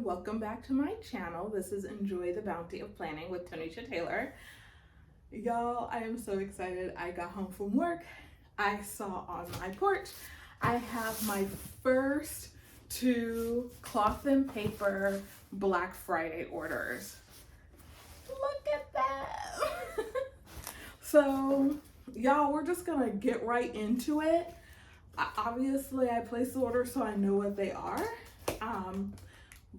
welcome back to my channel. This is Enjoy the Bounty of Planning with Tanisha Taylor. Y'all, I am so excited. I got home from work. I saw on my porch, I have my first 2 cloth and paper Black Friday orders. Look at that. So, y'all, we're just gonna get right into it. Obviously, I placed the order so I know what they are.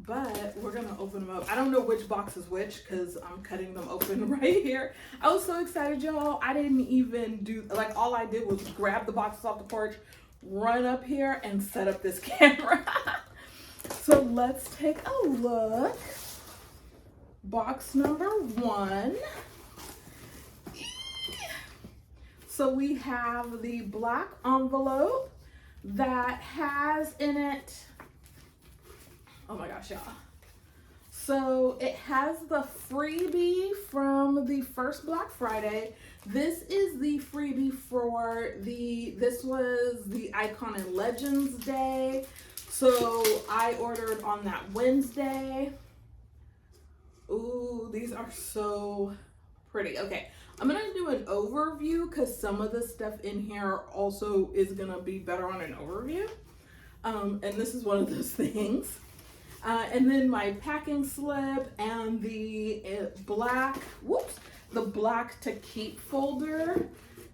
But we're gonna open them up. I don't know which box is which because I'm cutting them open right here. I was so excited, y'all. I didn't even do, like, all I did was grab the boxes off the porch, run up here, and set up this camera. So let's take a look. Box number 1. So we have the black envelope that has in it, oh my gosh, y'all. So it has the freebie from the first Black Friday. This is the freebie for this was the Icon and Legends Day. So I ordered on that Wednesday. Ooh, these are so pretty. Okay, I'm gonna do an overview because some of the stuff in here also is gonna be better on an overview. And this is one of those things. And then my packing slip and the black to keep folder.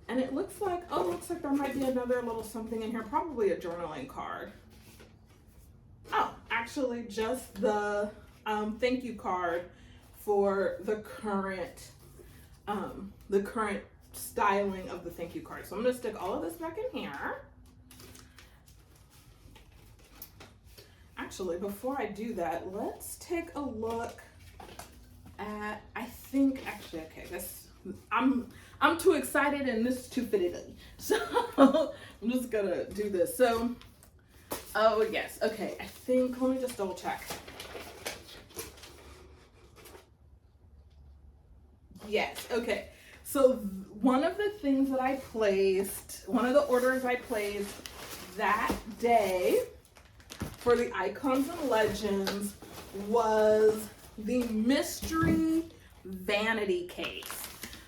And it looks like, oh, looks like there might be another little something in here, probably a journaling card. Oh, actually just the thank you card for the current styling of the thank you card. So I'm gonna stick all of this back in here. Actually, before I do that, let's take a look at, okay, this, I'm too excited and this is too fitted in. So I'm just gonna do this. So, oh yes, okay, let me just double check. Yes, okay. So one of the things that I placed, one of the orders I placed that day for the Icons and Legends was the mystery vanity case.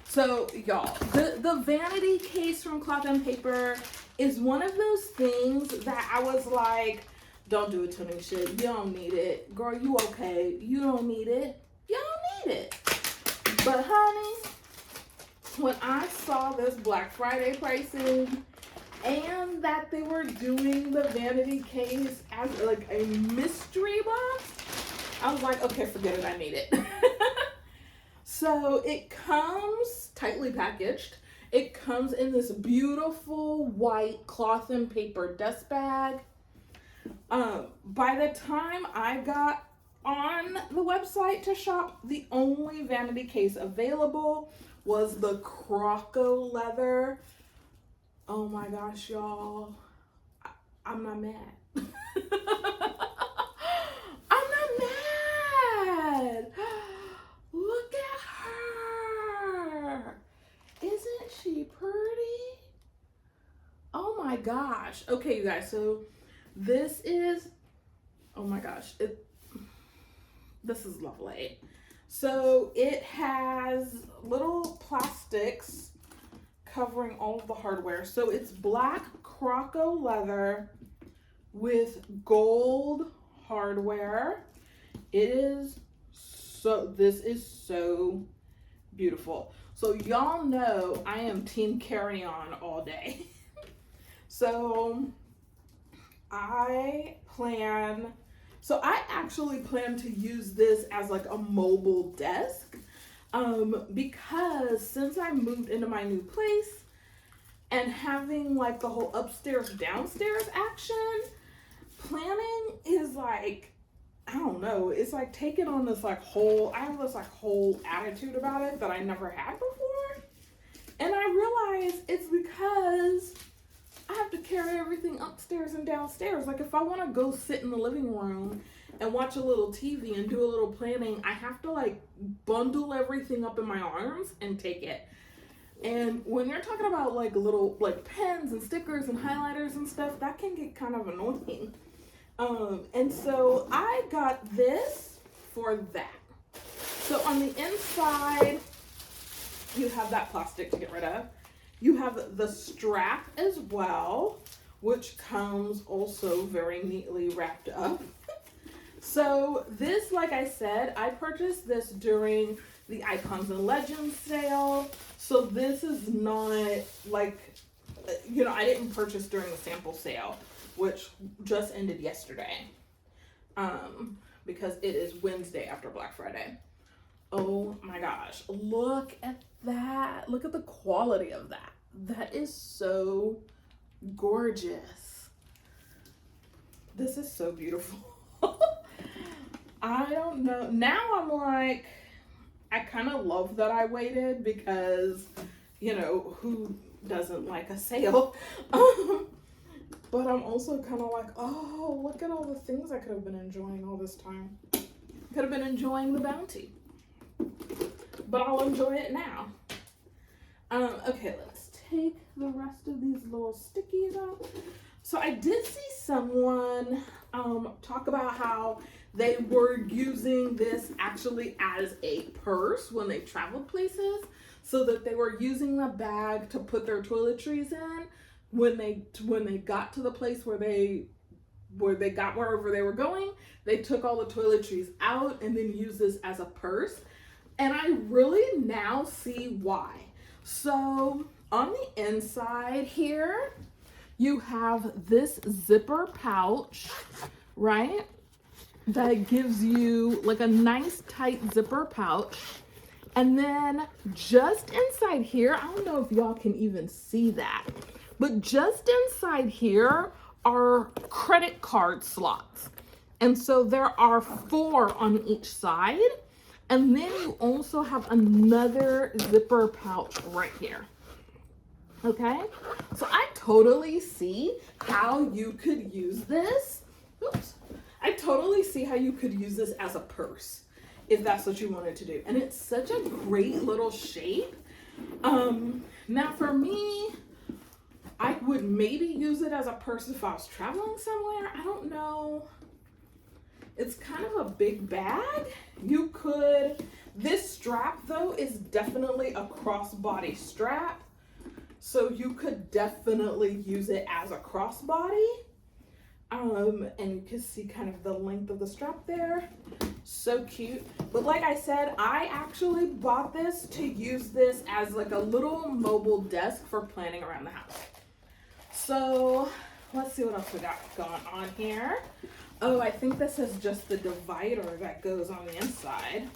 So y'all, the vanity case from Cloth and Paper is one of those things that I was like, don't do it, Tanisha. You don't need it. Girl, you okay. You don't need it. You don't need it. But honey, when I saw this Black Friday pricing and that they were doing the vanity case as like a mystery box, I was like, okay, forget it, I need it. So it comes tightly packaged. It comes in this beautiful white cloth and paper dust bag. By the time I got on the website to shop, the only vanity case available was the Croco leather. Oh my gosh, y'all. I'm not mad. I'm not mad. Look at her. Isn't she pretty? Oh my gosh. Okay, you guys, so this is, oh my gosh, this is lovely. So it has little plastics covering all of the hardware. So it's black Croco leather with gold hardware. This is so beautiful. So y'all know I am team carry on all day. So I actually plan to use this as like a mobile desk. Because since I moved into my new place and having like the whole upstairs downstairs action, planning is like, I don't know, it's like taking on this like I have this like whole attitude about it that I never had before. And I realize it's because I have to carry everything upstairs and downstairs. Like if I want to go sit in the living room and watch a little TV and do a little planning, I have to like bundle everything up in my arms and take it. And when you're talking about like little like pens and stickers and highlighters and stuff, that can get kind of annoying. And so I got this for that. So on the inside, you have that plastic to get rid of. You have the strap as well, which comes also very neatly wrapped up. So this, like I said, I purchased this during the Icons and Legends sale. So this is not like, you know, I didn't purchase during the sample sale, which just ended yesterday. Because it is Wednesday after Black Friday. Oh my gosh, look at that. Look at the quality of that. That is so gorgeous. This is so beautiful. I don't know. Now I'm like, I kind of love that I waited because, you know, who doesn't like a sale? But I'm also kind of like, oh, look at all the things I could have been enjoying all this time. Could have been enjoying the bounty. But I'll enjoy it now. Okay, let's take the rest of these little stickies out. So I did see someone talk about how they were using this actually as a purse when they traveled places, so that they were using the bag to put their toiletries in when they got to the place where they got wherever they were going. They took all the toiletries out and then used this as a purse. And I really now see why. So on the inside here, you have this zipper pouch, right? That gives you like a nice tight zipper pouch. And then just inside here, I don't know if y'all can even see that, but just inside here are credit card slots. And so there are 4 on each side. And then you also have another zipper pouch right here. Okay, so I totally see how you could use this. Oops. I totally see how you could use this as a purse if that's what you wanted to do. And it's such a great little shape. Now for me, I would maybe use it as a purse if I was traveling somewhere. I don't know. It's kind of a big bag. You could, this strap though is definitely a crossbody strap. So you could definitely use it as a crossbody. And you can see kind of the length of the strap there. So cute. But like I said, I actually bought this to use this as like a little mobile desk for planning around the house. So let's see what else we got going on here. Oh, I think this is just the divider that goes on the inside.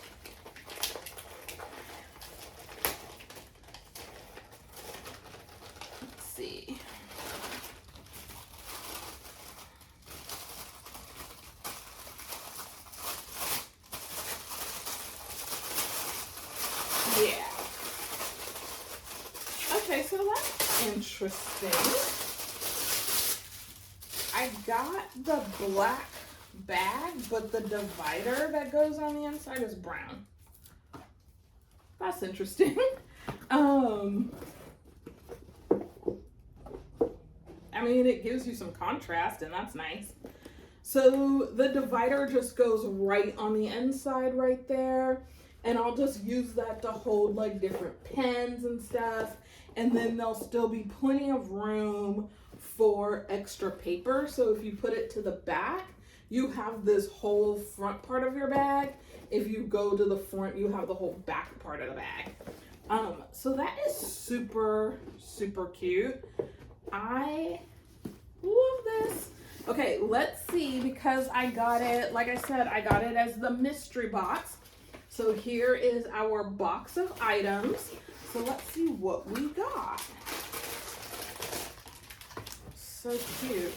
Let's see. Yeah. Okay, so that's interesting. I got the black bag, but the divider that goes on the inside is brown. That's interesting. I mean, it gives you some contrast, and that's nice. So the divider just goes right on the inside right there. And I'll just use that to hold like different pens and stuff. And then there'll still be plenty of room for extra paper. So if you put it to the back, you have this whole front part of your bag. If you go to the front, you have the whole back part of the bag. So that is super, super cute. I love this. Okay, let's see, because I got it, like I said, I got it as the mystery box. So here is our box of items. So let's see what we got. So cute.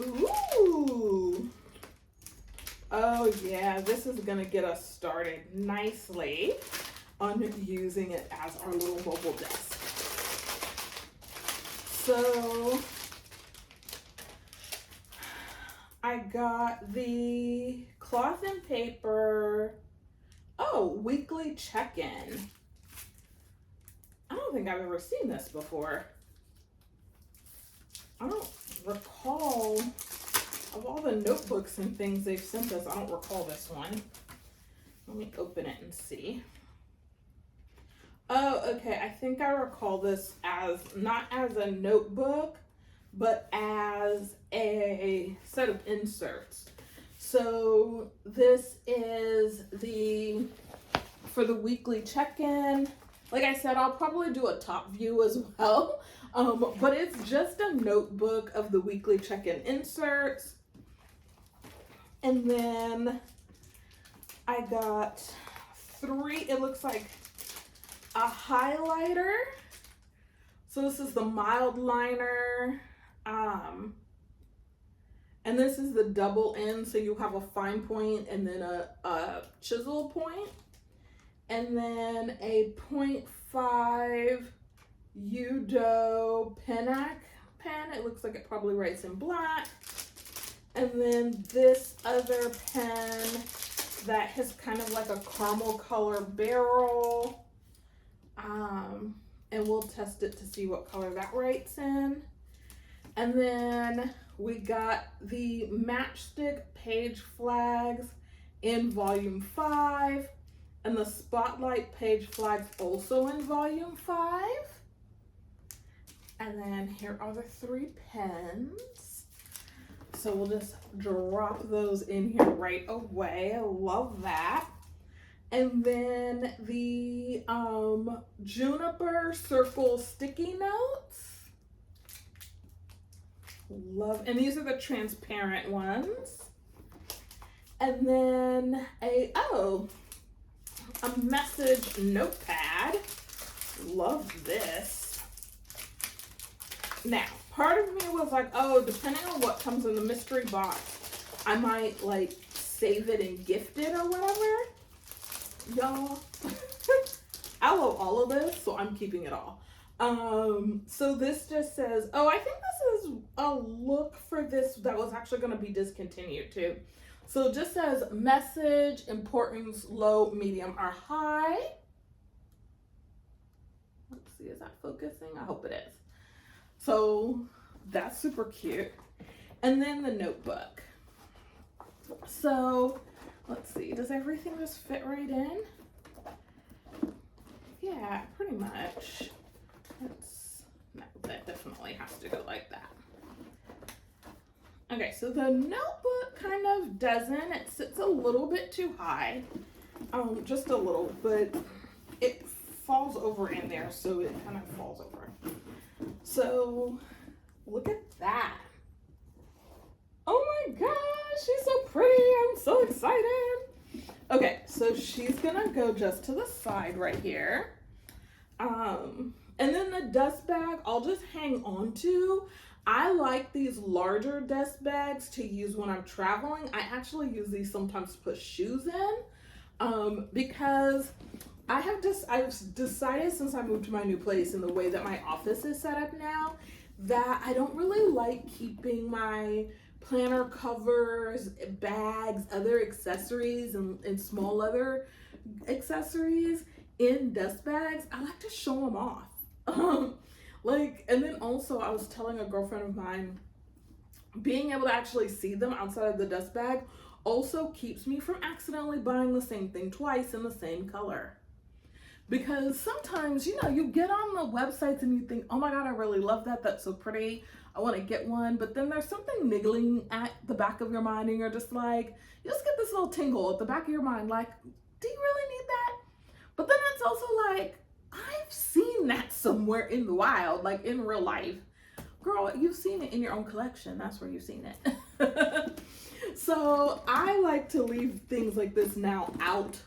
Ooh. Oh yeah, this is gonna get us started nicely on using it as our little mobile desk. So I got the cloth and paper, weekly check-in. I don't think I've ever seen this before. I don't recall, of all the notebooks and things they've sent us, I don't recall this one. Let me open it and see. Oh, okay. I think I recall this as, not as a notebook, but as a set of inserts. So this is for the weekly check-in. Like I said, I'll probably do a top view as well. But it's just a notebook of the weekly check-in inserts. And then I got 3, it looks like a highlighter. So this is the mild liner. And this is the double end, so you have a fine point and then a chisel point. And then a 0.5 Udo pen. It looks like it probably writes in black. And then this other pen that has kind of like a caramel color barrel. And we'll test it to see what color that writes in. And then we got the matchstick page flags in volume 5. And the spotlight page flags also in volume 5. And then here are the 3 pens. So we'll just drop those in here right away. I love that. And then the Juniper Circle sticky notes. Love, and these are the transparent ones. And then a message notepad. Love this. Now, part of me was like, oh, depending on what comes in the mystery box, I might like save it and gift it or whatever. Y'all, I love all of this, so I'm keeping it all. So this just says, oh, I think this is a look for this that was actually going to be discontinued too. So it just says message, importance, low, medium, or high. Let's see, is that focusing? I hope it is. So that's super cute. And then the notebook. So let's see, does everything just fit right in? Yeah, pretty much. No, that definitely has to go like that. Okay, so the notebook kind of doesn't. It sits a little bit too high. Just a little, but it falls over in there, so it kind of falls over. So look at that. Oh my gosh, she's so pretty. I'm so excited. Okay, so she's gonna go just to the side right here. And then the dust bag, I'll just hang on to. I like these larger dust bags to use when I'm traveling. I actually use these sometimes to put shoes in, because I've decided since I moved to my new place and the way that my office is set up now, that I don't really like keeping my planner covers, bags, other accessories, and small leather accessories in dust bags. I like to show them off. And then also I was telling a girlfriend of mine, being able to actually see them outside of the dust bag also keeps me from accidentally buying the same thing twice in the same color. Because sometimes, you know, you get on the websites and you think, oh my God, I really love that. That's so pretty. I want to get one. But then there's something niggling at the back of your mind and you're just like, you just get this little tingle at the back of your mind. Like, do you really need that? But then it's also like, I've seen that somewhere in the wild, like in real life. Girl, you've seen it in your own collection. That's where you've seen it. So I like to leave things like this now out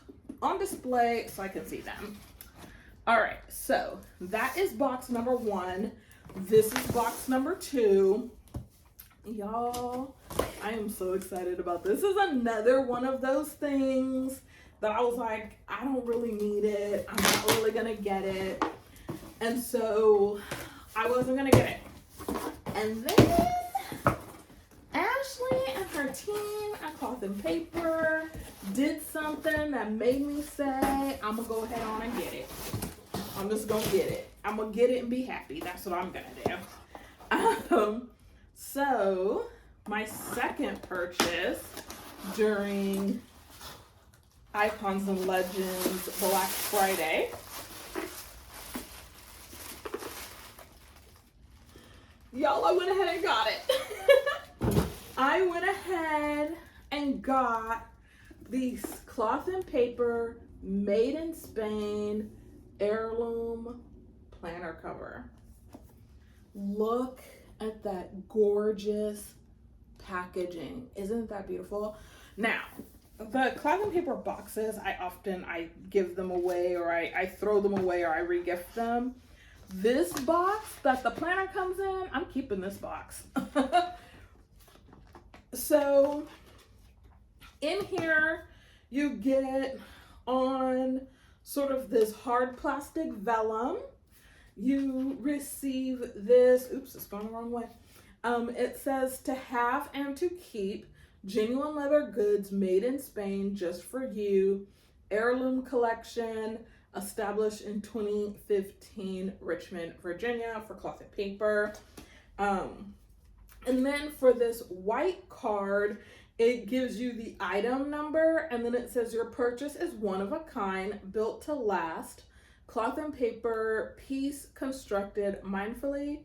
on display so I can see them. All right, so that is box number 1. This is box number 2. Y'all, I am so excited about this. This is another one of those things that I was like, I don't really need it. I'm not really gonna get it. And so I wasn't gonna get it. And then Ashley and her team at Cloth and Paper did something that made me say, I'm gonna go ahead on and get it. I'm just gonna get it. I'm gonna get it and be happy. That's what I'm gonna do. So my second purchase during Icons and Legends Black Friday y'all, I went ahead and got it. I went ahead and got these cloth and paper made in Spain heirloom planner cover. Look at that gorgeous packaging. Isn't that beautiful? Now, the cloth and paper boxes, I give them away, or I throw them away, or I regift them. This box that the planner comes in, I'm keeping this box. So in here you get on sort of this hard plastic vellum. You receive this, oops, it's going the wrong way. It says to have and to keep genuine leather goods made in Spain just for you. Heirloom Collection, established in 2015, Richmond, Virginia, for cloth and paper. And then for this white card, it gives you the item number, and then it says your purchase is one of a kind, built to last, cloth and paper piece constructed mindfully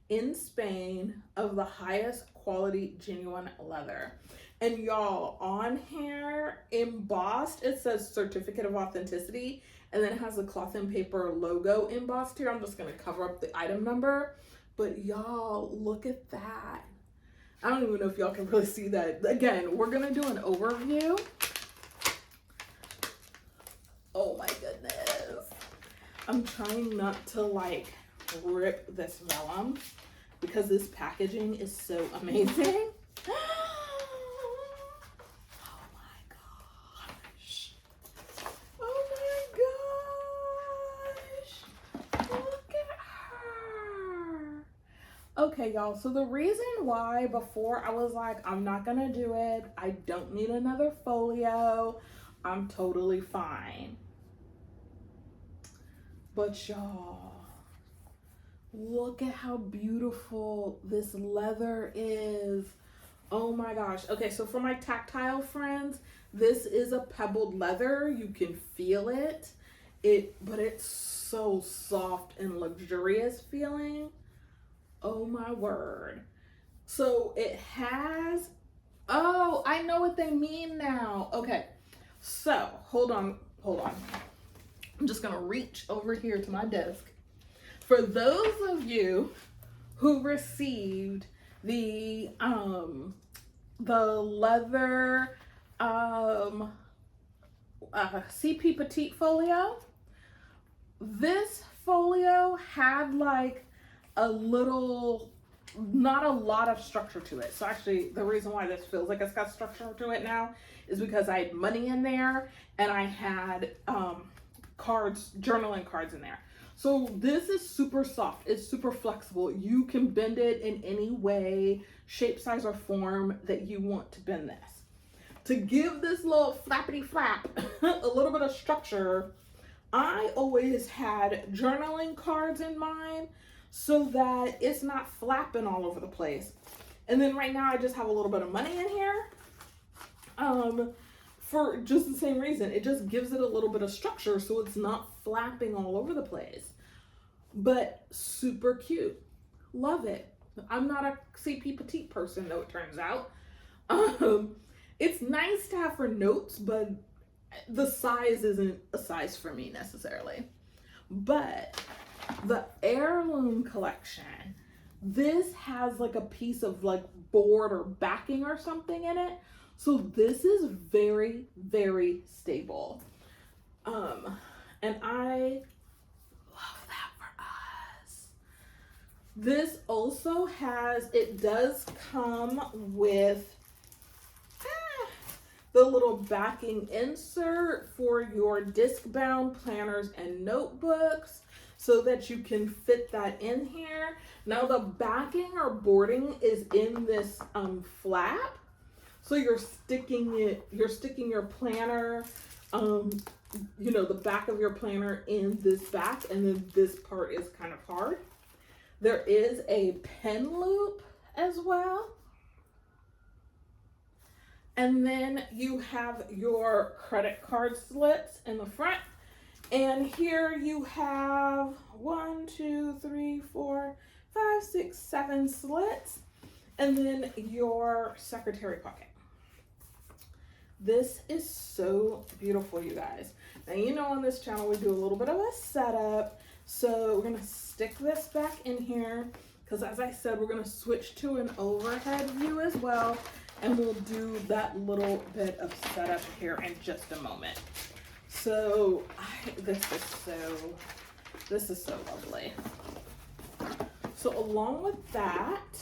in Spain of the highest quality genuine leather. And y'all, on here, embossed, it says certificate of authenticity, and then it has the cloth and paper logo embossed here. I'm just gonna cover up the item number, but y'all, look at that. I don't even know if y'all can really see that. Again, we're gonna do an overview. Oh my goodness. I'm trying not to like rip this vellum because this packaging is so amazing. Okay, y'all, so the reason why before I was like, I'm not gonna do it, I don't need another folio, I'm totally fine. But y'all, look at how beautiful this leather is. Oh my gosh. Okay, so for my tactile friends, this is a pebbled leather. You can feel it. But it's so soft and luxurious feeling. Oh my word. So it has, oh, I know what they mean now. Okay, so hold on. I'm just gonna reach over here to my desk. For those of you who received the leather CP Petite folio, this folio had like a little, not a lot of structure to it. So actually the reason why this feels like it's got structure to it now is because I had money in there and I had cards, journaling cards in there. So this is super soft, it's super flexible. You can bend it in any way, shape, size, or form that you want to bend this. To give this little flappity flap a little bit of structure, I always had journaling cards in mine so that it's not flapping all over the place. And then right now I just have a little bit of money in here for just the same reason. It just gives it a little bit of structure so it's not flapping all over the place. But super cute. Love it. I'm not a CP Petite person though, it turns out. It's nice to have for notes, but the size isn't a size for me necessarily. But the Heirloom Collection, this has like a piece of like board or backing or something in it. So this is very, very stable. And I love that for us. This also has, it does come with the little backing insert for your disc-bound planners and notebooks so that you can fit that in here. Now the backing or boarding is in this flap. So you're sticking your planner, you know, the back of your planner in this back, and then this part is kind of hard. There is a pen loop as well. And then you have your credit card slits in the front. And here you have 1, 2, 3, 4, 5, 6, 7 slits. And then your secretary pocket. This is so beautiful, you guys. Now, you know, on this channel, we do a little bit of a setup. So we're gonna stick this back in here because, as I said, we're gonna switch to an overhead view as well. And we'll do that little bit of setup here in just a moment. So this is so lovely. So along with that,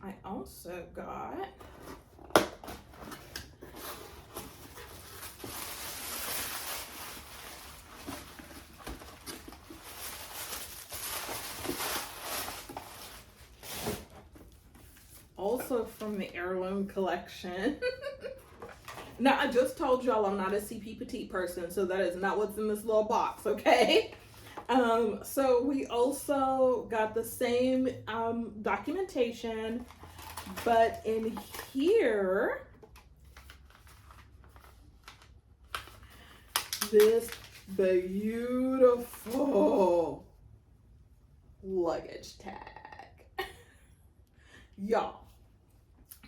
I also got also from the Heirloom Collection. Now, I just told y'all I'm not a CP Petite person, so that is not what's in this little box, okay? So we also got the same documentation, but in here, this beautiful luggage tag. Y'all,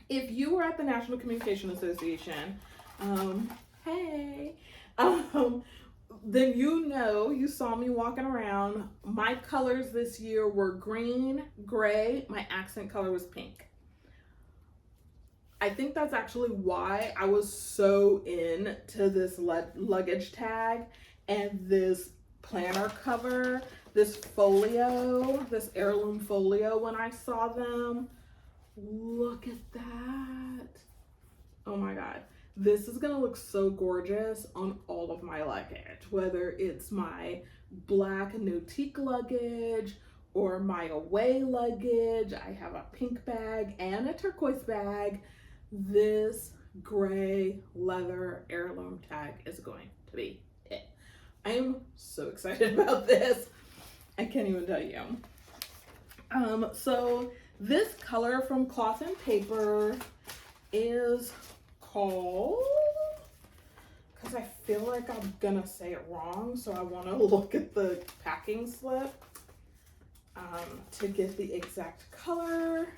if you were at the National Communication Association, hey, then you saw me walking around. My colors this year were green, gray. My accent color was pink. I think that's actually why I was so into this luggage tag and this planner cover, this folio, this heirloom folio when I saw them. Look at that. Oh my God. This is gonna look so gorgeous on all of my luggage, whether it's my black Notiq luggage or my away luggage. I have a pink bag and a turquoise bag. This gray leather heirloom tag is going to be it. I am so excited about this. I can't even tell you. So this color from Cloth and Paper is called, because I feel like I'm gonna say it wrong, so I want to look at the packing slip to get the exact color.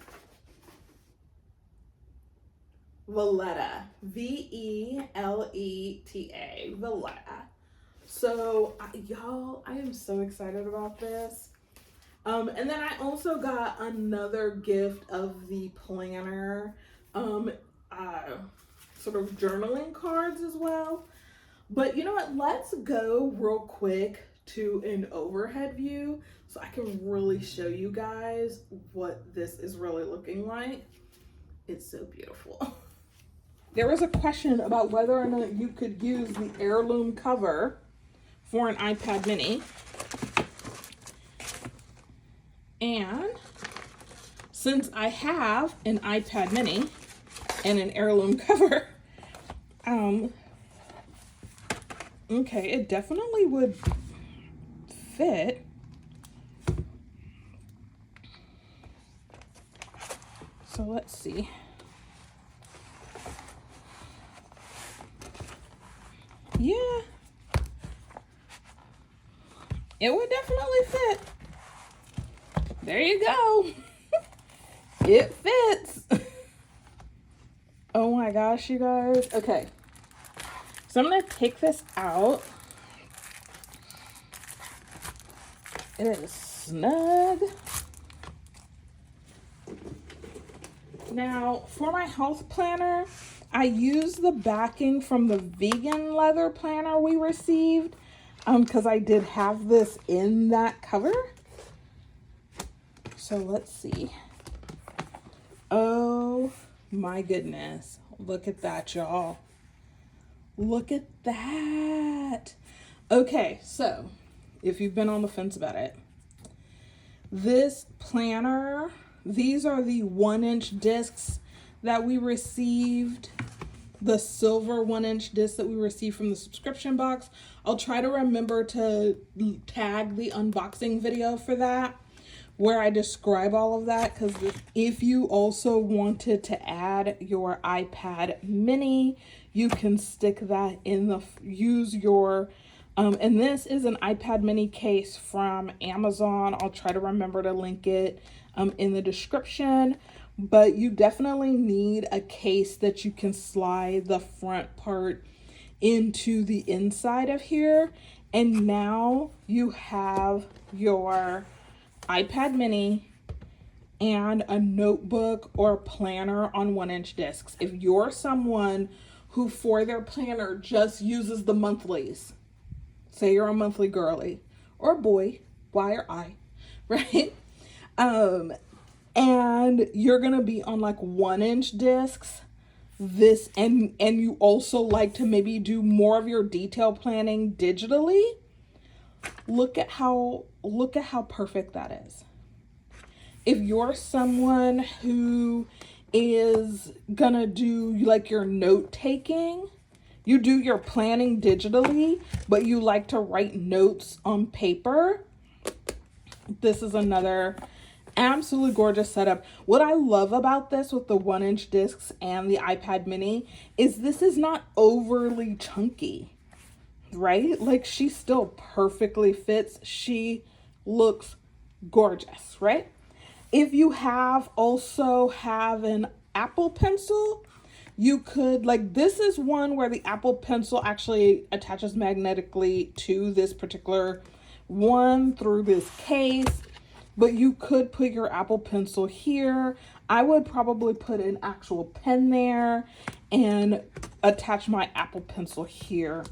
Veleta, V-E-L-E-T-A, Veleta. So y'all, I am so excited about this. And then I also got another gift of the planner, sort of journaling cards as well. But you know what? Let's go real quick to an overhead view so I can really show you guys what this is really looking like. It's so beautiful. There was a question about whether or not you could use the heirloom cover for an iPad mini. And since I have an iPad mini and an heirloom cover, okay, it definitely would fit. So let's see. Yeah, it would definitely fit. There you go. It fits. Oh my gosh, you guys. Okay. So I'm going to take this out. It is snug. Now, for my health planner, I used the backing from the vegan leather planner we received because I did have this in that cover. So let's see. Oh my goodness. Look at that, y'all. Look at that. Okay, so if you've been on the fence about it, this planner, these are the 1-inch discs that we received, the silver 1-inch disc that we received from the subscription box. I'll try to remember to tag the unboxing video for that. where I describe all of that, because if you also wanted to add your iPad mini, you can stick that in the, use your, and this is an iPad mini case from Amazon. I'll try to remember to link it in the description, but you definitely need a case that you can slide the front part into the inside of here. And now you have your iPad mini and a notebook or planner on 1-inch discs. If you're someone who for their planner just uses the monthlies, say you're a monthly girly or boy, Y or I, right? And you're gonna be on like 1-inch discs, this, and you also like to maybe do more of your detail planning digitally, look at how perfect that is. If you're someone who is gonna do like your note taking, you do your planning digitally, but you like to write notes on paper, this is another absolutely gorgeous setup. What I love about this with the 1-inch discs and the iPad mini is this is not overly chunky, right? Like she still perfectly fits. She looks gorgeous, right? If you also have an Apple Pencil, you could, like, this is one where the Apple Pencil actually attaches magnetically to this particular one through this case, but you could put your Apple Pencil here. I would probably put an actual pen there and attach my Apple Pencil here.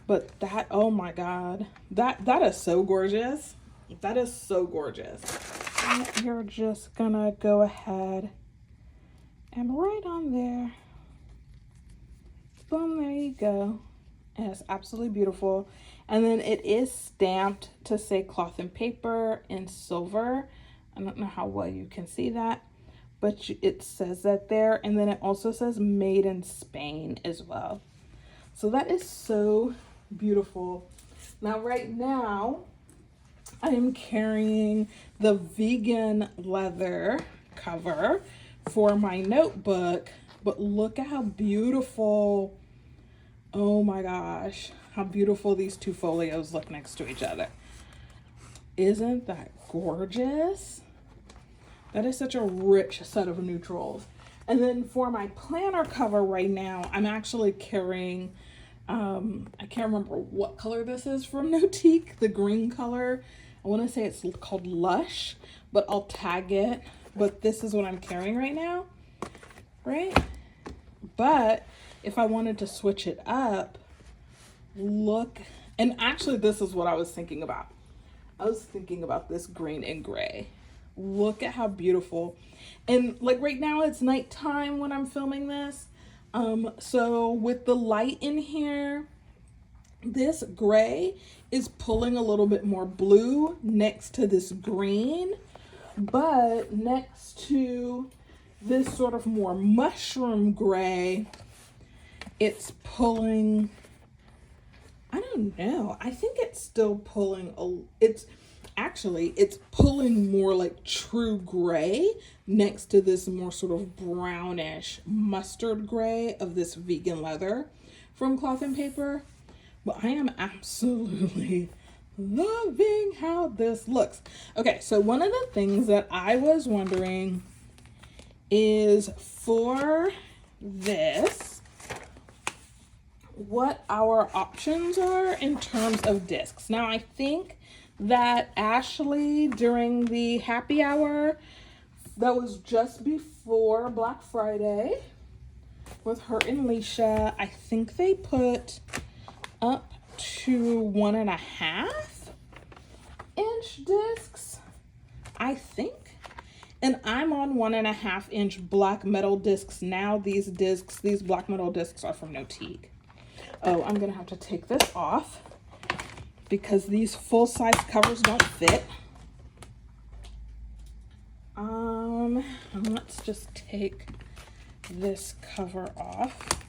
But that, oh my God, that is so gorgeous. That is so gorgeous. And you're just gonna go ahead and right on there. Boom, there you go. And it's absolutely beautiful. And then it is stamped to say cloth and paper in silver. I don't know how well you can see that, but it says that there. And then it also says made in Spain as well. So that is so beautiful. Now, right now, I am carrying the vegan leather cover for my notebook, but look at how beautiful, oh my gosh, how beautiful these two folios look next to each other. Isn't that gorgeous? That is such a rich set of neutrals. And then for my planner cover right now, I'm actually carrying, I can't remember what color this is from Notiq, the green color. I want to say it's called Lush, but I'll tag it. But this is what I'm carrying right now, right? But if I wanted to switch it up, look, and actually this is what I was thinking about. I was thinking about this green and gray. Look at how beautiful. And like right now it's nighttime when I'm filming this. So with the light in here, this gray is pulling a little bit more blue next to this green, but next to this sort of more mushroom gray, it's pulling, I don't know, I think it's still pulling, it's pulling more like true gray next to this more sort of brownish mustard gray of this vegan leather from Cloth and Paper. But I am absolutely loving how this looks. Okay, so one of the things that I was wondering is for this, what our options are in terms of discs. Now, I think that Ashley, during the happy hour that was just before Black Friday with her and Leisha, I think they put up to 1.5 inch discs, I think. And I'm on 1.5 inch black metal discs now. These black metal discs are from Notiq. Oh, I'm gonna have to take this off because these full-size covers don't fit. Let's just take this cover off.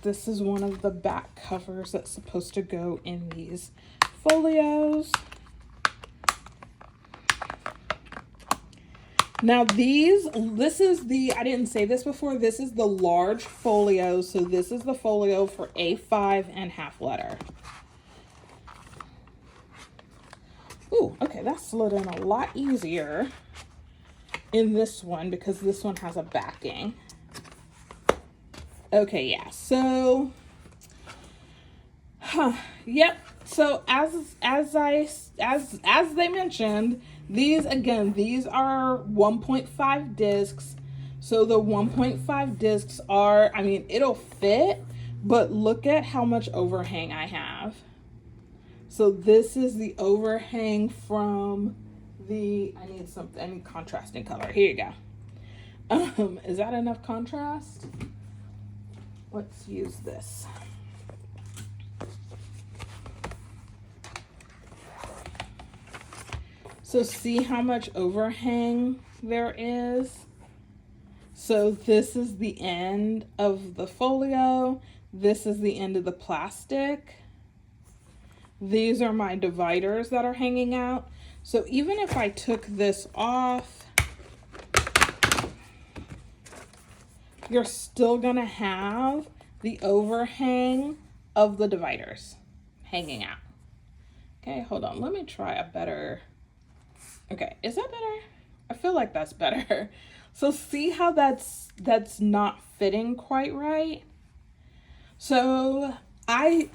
This is one of the back covers that's supposed to go in these folios. Now this is the, I didn't say this before, this is the large folio. So this is the folio for A5 and half letter. Ooh, okay, that slid in a lot easier in this one because this one has a backing. Okay, yeah, so, yep. So as they mentioned, these are 1.5 discs. So the 1.5 discs are, I mean, it'll fit, but look at how much overhang I have. So this is the overhang from the, I need contrasting color. Here you go. Is that enough contrast? Let's use this. So see how much overhang there is? So this is the end of the folio. This is the end of the plastic. These are my dividers that are hanging out. So even if I took this off, you're still gonna have the overhang of the dividers hanging out. Okay, hold on, let me try a better, okay, is that better? I feel like that's better. So see how that's not fitting quite right? So I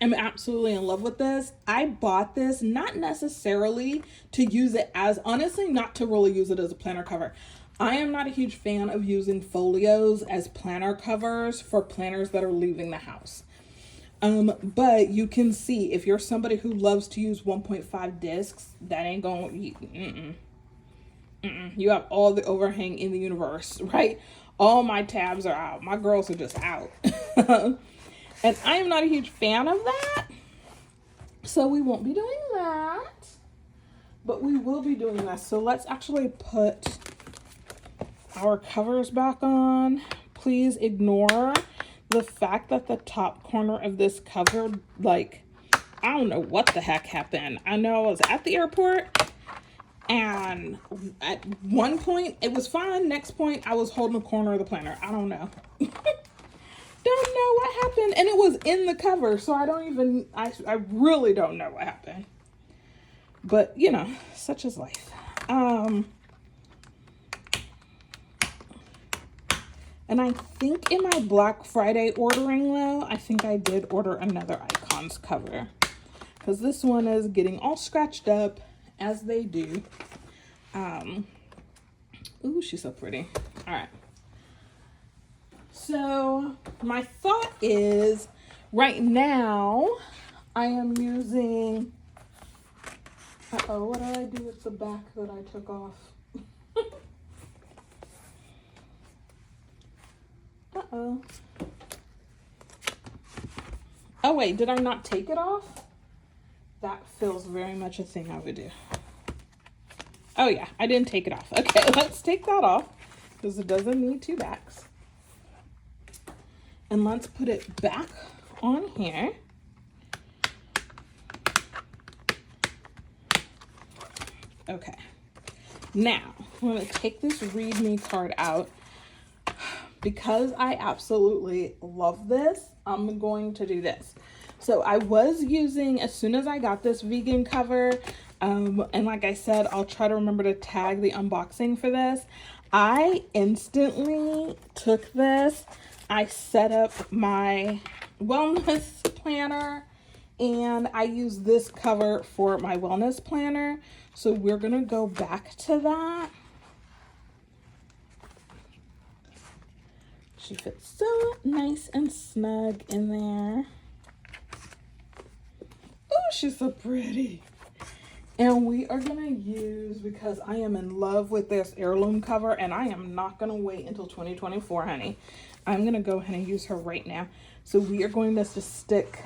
am absolutely in love with this. I bought this not necessarily to use it as, honestly, not to really use it as a planner cover. I am not a huge fan of using folios as planner covers for planners that are leaving the house. But you can see if you're somebody who loves to use 1.5 discs, that ain't going, you have all the overhang in the universe, right? All my tabs are out. My girls are just out. And I am not a huge fan of that. So we won't be doing that, but we will be doing this. So let's actually put our covers back on. Please ignore the fact that the top corner of this cover, like, I don't know what the heck happened. I know I was at the airport and at one point it was fine. Next point I was holding the corner of the planner. I don't know. Don't know what happened. And it was in the cover. So I don't even, I really don't know what happened. But, you know, such is life. And I think in my Black Friday ordering, though, I think I did order another Icons cover. Because this one is getting all scratched up, as they do. Ooh, she's so pretty. All right. So my thought is, right now, I am using... Uh-oh, what did I do with the back that I took off? Uh-oh. Oh, wait, did I not take it off? That feels very much a thing I would do. Oh, yeah, I didn't take it off. Okay, let's take that off because it doesn't need two backs. And let's put it back on here. Okay. Now, I'm going to take this Read Me card out. Because I absolutely love this, I'm going to do this. So I was using, as soon as I got this vegan cover, and like I said, I'll try to remember to tag the unboxing for this. I instantly took this, I set up my wellness planner, and I use this cover for my wellness planner. So we're gonna go back to that. She fits so nice and snug in there. Oh, she's so pretty. And we are gonna use, because I am in love with this heirloom cover and I am not gonna wait until 2024, honey. I'm gonna go ahead and use her right now. So we are going to just stick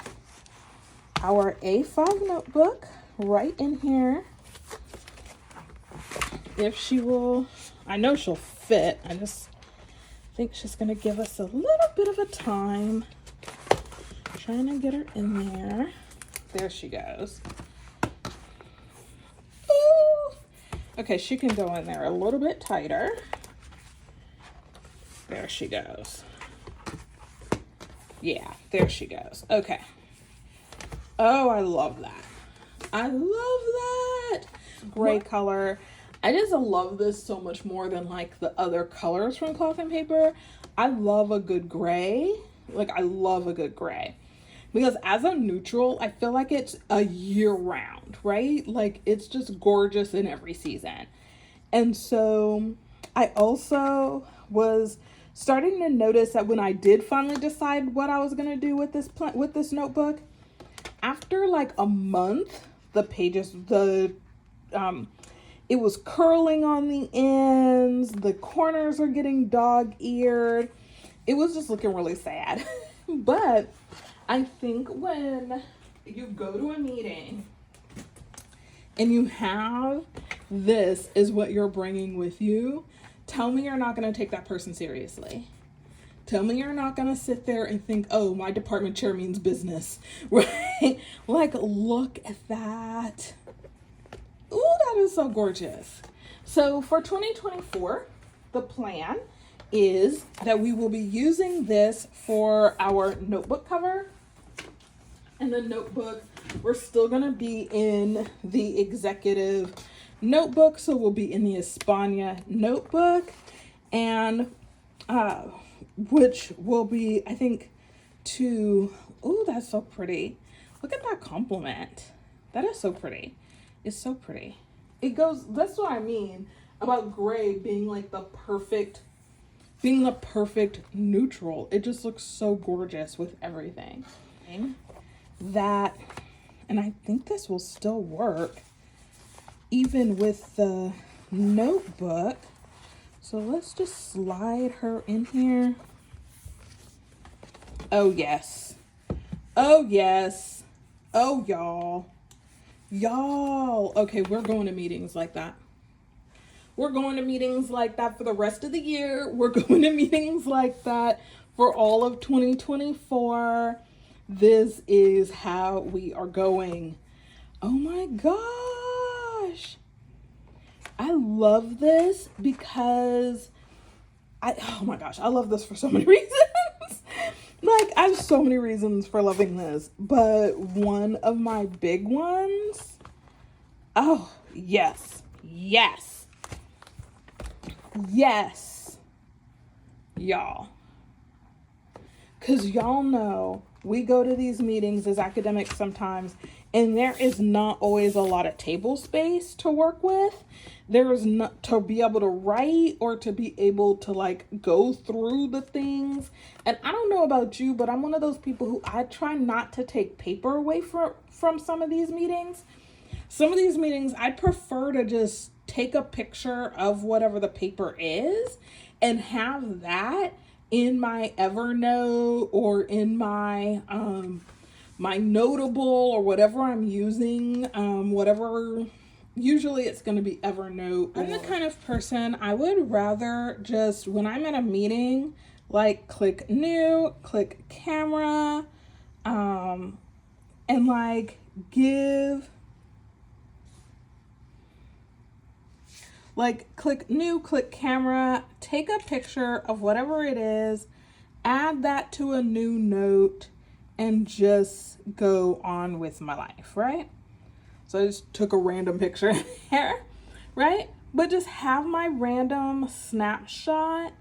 our A5 notebook right in here. If she will, I know she'll fit. I just think she's gonna give us a little bit of a time. Trying to get her in there. There she goes. Ooh. Okay, she can go in there a little bit tighter. There she goes. Yeah, there she goes. Okay. Oh, I love that. I love that. Gray color. I just love this so much more than like the other colors from Cloth and Paper. I love a good gray. Like, I love a good gray. Because as a neutral, I feel like it's a year round, right? Like, it's just gorgeous in every season. And so I also was starting to notice that when I did finally decide what I was going to do with this notebook, after like a month, the pages, it was curling on the ends, the corners are getting dog-eared. It was just looking really sad. But I think when you go to a meeting and you have this is what you're bringing with you, tell me you're not going to take that person seriously. Tell me you're not going to sit there and think, oh, my department chair means business, right? Like, look at that. Ooh, that is so gorgeous. So for 2024, the plan is that we will be using this for our notebook cover. And the notebook, we're still going to be in the executive notebook. So we'll be in the España notebook, and which will be, I think, ooh, that's so pretty. Look at that compliment. That is so pretty. It's so pretty. It goes, that's what I mean about gray being like the perfect neutral. It just looks so gorgeous with everything. That, and I think this will still work even with the notebook. So let's just slide her in here. Oh yes. Oh yes. Oh y'all. Y'all. Okay, we're going to meetings like that. We're going to meetings like that for the rest of the year. We're going to meetings like that for all of 2024. This is how we are going. Oh my gosh. I love this because oh my gosh, I love this for so many reasons. Like, I have so many reasons for loving this, but one of my big ones, oh, yes, yes, yes, y'all. Because y'all know we go to these meetings as academics sometimes, and there is not always a lot of table space to work with. There is not to be able to write or to be able to like go through the things. And I don't know about you, but I'm one of those people who I try not to take paper away from some of these meetings. Some of these meetings, I prefer to just take a picture of whatever the paper is and have that in my Evernote or in my my Notable or whatever I'm using, whatever. Usually it's going to be Evernote. I'm the kind of person, I would rather just, when I'm at a meeting, like click new, click camera, and like click new, click camera, take a picture of whatever it is, add that to a new note, and just go on with my life, right? So I just took a random picture here, right? But just have my random snapshot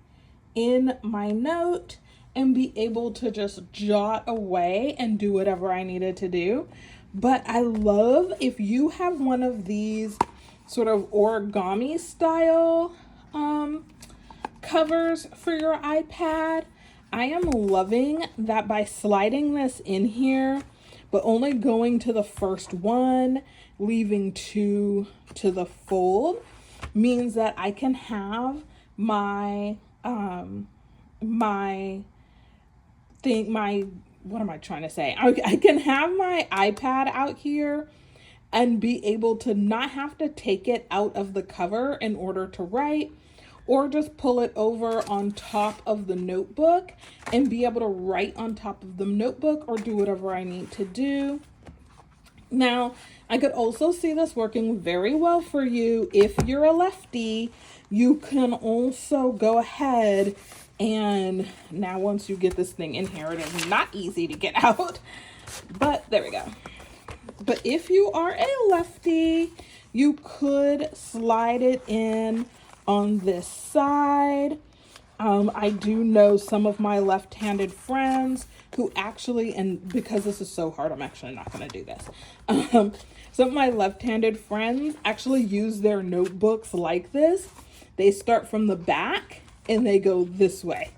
in my note and be able to just jot away and do whatever I needed to do. But I love if you have one of these sort of origami style covers for your iPad. I am loving that by sliding this in here, but only going to the first one, leaving two to the fold, means that I can have my, what am I trying to say? I can have my iPad out here and be able to not have to take it out of the cover in order to write, or just pull it over on top of the notebook and be able to write on top of the notebook or do whatever I need to do. Now, I could also see this working very well for you if you're a lefty. You can also go ahead and now once you get this thing in here, it is not easy to get out, but there we go. But if you are a lefty, you could slide it in on this side. I do know some of my left-handed friends who actually, and because this is so hard, I'm actually not going to do this. Some of my left-handed friends actually use their notebooks like this. They start from the back and they go this way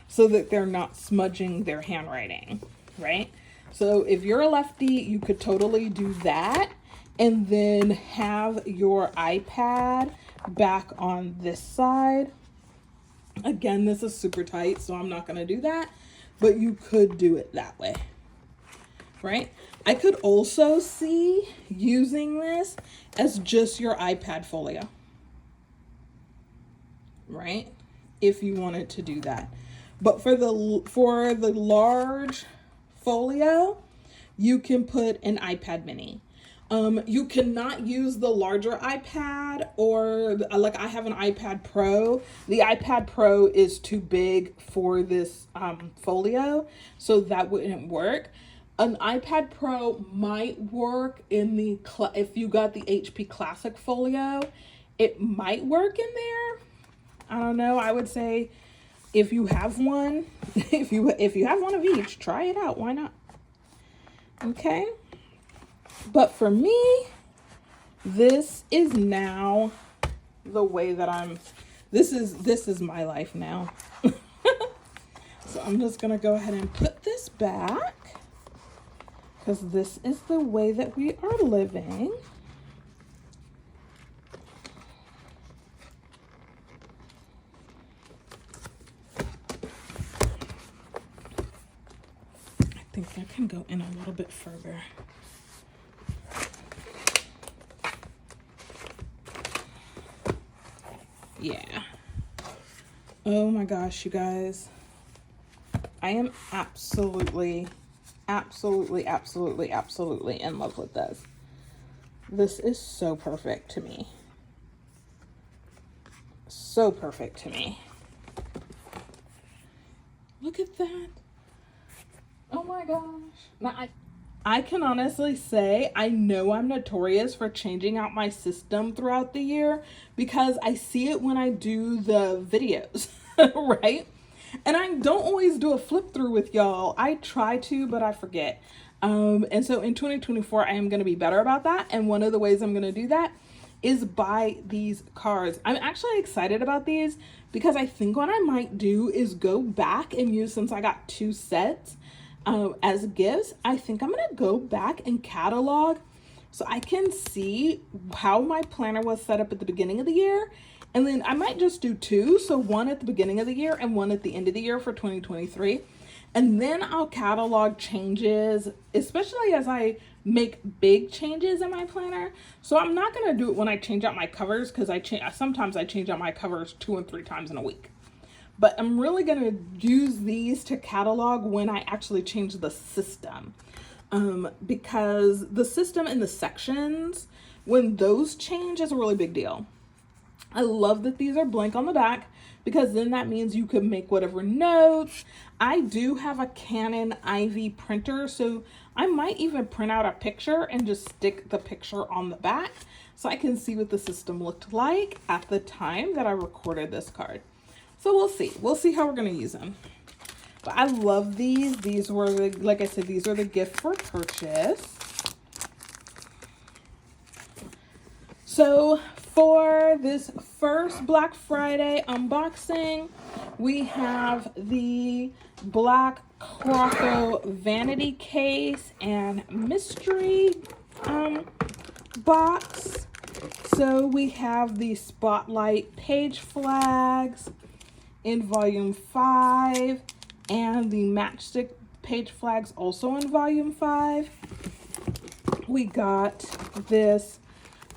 so that they're not smudging their handwriting, right? So if you're a lefty, you could totally do that and then have your iPad back on this side. Again, this is super tight, so I'm not going to do that, but you could do it that way, right? I could also see using this as just your iPad folio, right? If you wanted to do that. But for the large folio, you can put an iPad mini. You cannot use the larger iPad or like I have an iPad Pro. The iPad Pro is too big for this folio, so that wouldn't work. An iPad Pro might work in the, if you got the HP Classic folio, it might work in there. I don't know. I would say if you have one, if you have one of each, try it out. Why not? Okay. But for me, this is now the way that this is my life now. So I'm just going to go ahead and put this back because this is the way that we are living. I think that can go in a little bit further. Yeah. Oh my gosh, you guys. I am absolutely in love with this. This is so perfect to me. So perfect to me. Look at that. Oh my gosh. Now I can honestly say I know I'm notorious for changing out my system throughout the year because I see it when I do the videos, right? And I don't always do a flip through with y'all. I try to, but I forget. And so in 2024, I am going to be better about that. And one of the ways I'm going to do that is buy these cards. I'm actually excited about these because I think what I might do is go back and use, since I got 2 sets, as gifts, I think I'm gonna go back and catalog so I can see how my planner was set up at the beginning of the year, and then I might just do 2, so one at the beginning of the year and one at the end of the year for 2023, and then I'll catalog changes, especially as I make big changes in my planner. So I'm not gonna do it when I change out my covers because sometimes I change out my covers 2 and 3 times in a week. But I'm really going to use these to catalog when I actually change the system. Because the system and the sections, when those change, is a really big deal. I love that these are blank on the back because then that means you could make whatever notes. I do have a Canon IV printer, so I might even print out a picture and just stick the picture on the back so I can see what the system looked like at the time that I recorded this card. So we'll see. We'll see how we're going to use them. But I love these. These were, like I said, these are the gift for purchase. So for this first Black Friday unboxing, we have the Black Croco Vanity Case and Mystery box. So we have the Spotlight page flags in volume 5 and the matchstick page flags also in volume 5. We got this,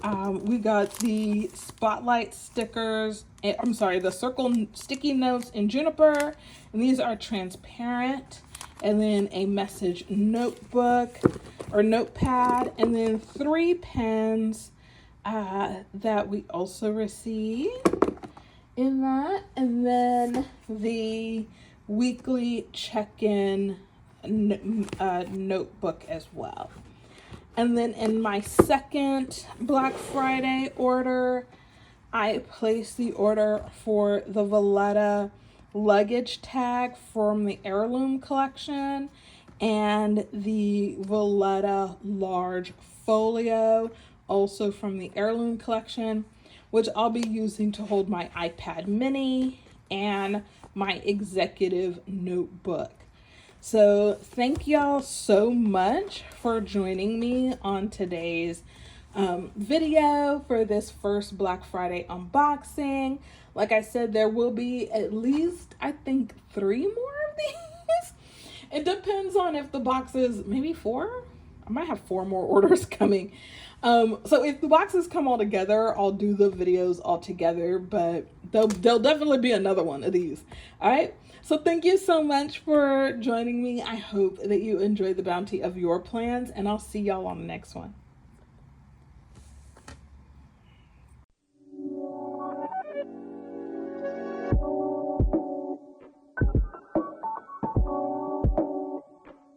we got the Spotlight stickers, the circle sticky notes in Juniper, and these are transparent, and then a message notebook. or notepad, and then 3 pens that we also received in that, and then the weekly check-in notebook as well. And then in my second Black Friday order, I placed the order for the Veleta luggage tag from the Heirloom Collection and the Veleta large folio, also from the Heirloom Collection, which I'll be using to hold my iPad mini and my executive notebook. So thank y'all so much for joining me on today's video for this first Black Friday unboxing. Like I said, there will be at least, I think, 3 more of these. It depends on if the boxes, maybe 4? I might have 4 more orders coming. So if the boxes come all together, I'll do the videos all together, but there'll definitely be another one of these. All right. So thank you so much for joining me. I hope that you enjoy the bounty of your plans, and I'll see y'all on the next one.